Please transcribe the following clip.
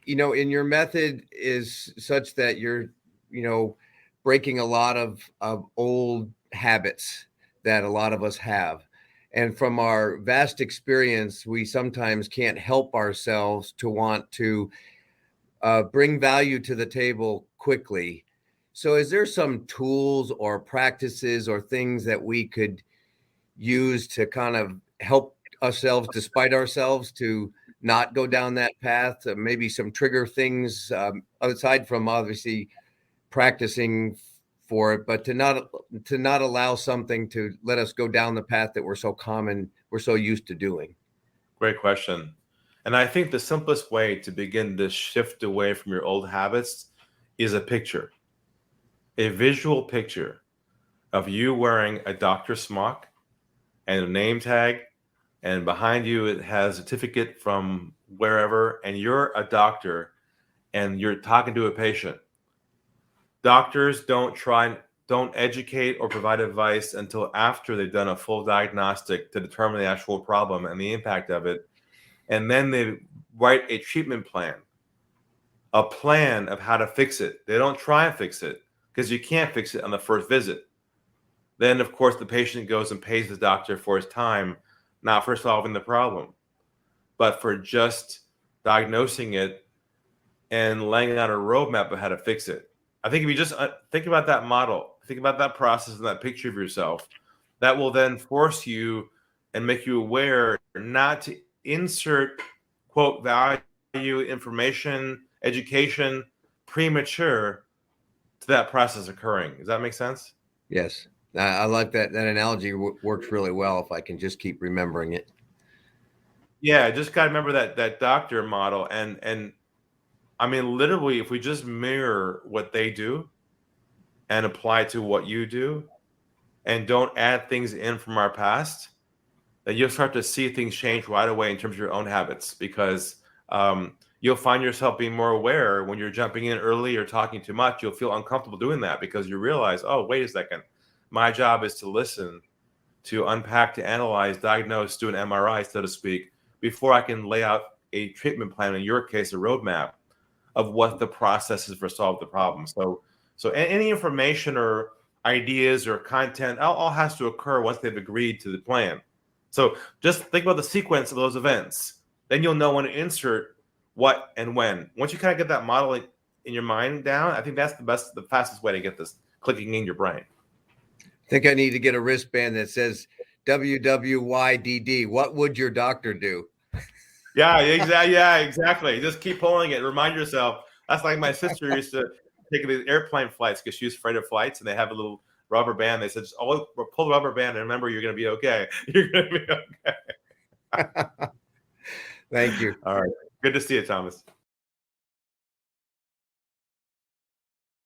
in your method is such that you're, breaking a lot of old habits that a lot of us have. And from our vast experience, we sometimes can't help ourselves to want to bring value to the table quickly. So is there some tools or practices or things that we could use to kind of help ourselves, despite ourselves, to not go down that path? Maybe some trigger things, aside from obviously practicing for it, but to not allow something to let us go down the path that we're so used to doing. Great question. And I think the simplest way to begin this shift away from your old habits is a picture, a visual picture of you wearing a doctor's smock and a name tag, and behind you it has a certificate from wherever, and you're a doctor and you're talking to a patient. Doctors don't educate or provide advice until after they've done a full diagnostic to determine the actual problem and the impact of it. And then they write a treatment plan, a plan of how to fix it. They don't try and fix it because you can't fix it on the first visit. Then, of course, the patient goes and pays the doctor for his time, not for solving the problem, but for just diagnosing it and laying out a roadmap of how to fix it. I think if you just think about that model, think about that process and that picture of yourself, that will then force you and make you aware not to insert, quote, value, information, education, premature to that process occurring. Does that make sense? Yes. I like that. That analogy works really well if I can just keep remembering it. Yeah, just got to remember that doctor model. And I mean, literally, if we just mirror what they do and apply it to what you do and don't add things in from our past, then you'll start to see things change right away in terms of your own habits, because you'll find yourself being more aware when you're jumping in early or talking too much. You'll feel uncomfortable doing that because you realize, oh, wait a second. My job is to listen, to unpack, to analyze, diagnose, do an MRI, so to speak, before I can lay out a treatment plan, in your case, a roadmap of what the process is for solve the problem. So any information or ideas or content all has to occur once they've agreed to the plan. So just think about the sequence of those events. Then you'll know when to insert what and when. Once you kind of get that model in your mind down, I think that's the fastest way to get this clicking in your brain. I think I need to get a wristband that says WWYDD. What would your doctor do? Yeah, exactly. Yeah, exactly. Just keep pulling it. Remind yourself. That's like my sister used to take these airplane flights because she was afraid of flights, and they have a little rubber band. They said, just always pull the rubber band and remember, you're going to be okay. You're going to be okay. Thank you. All right. Good to see you, Thomas.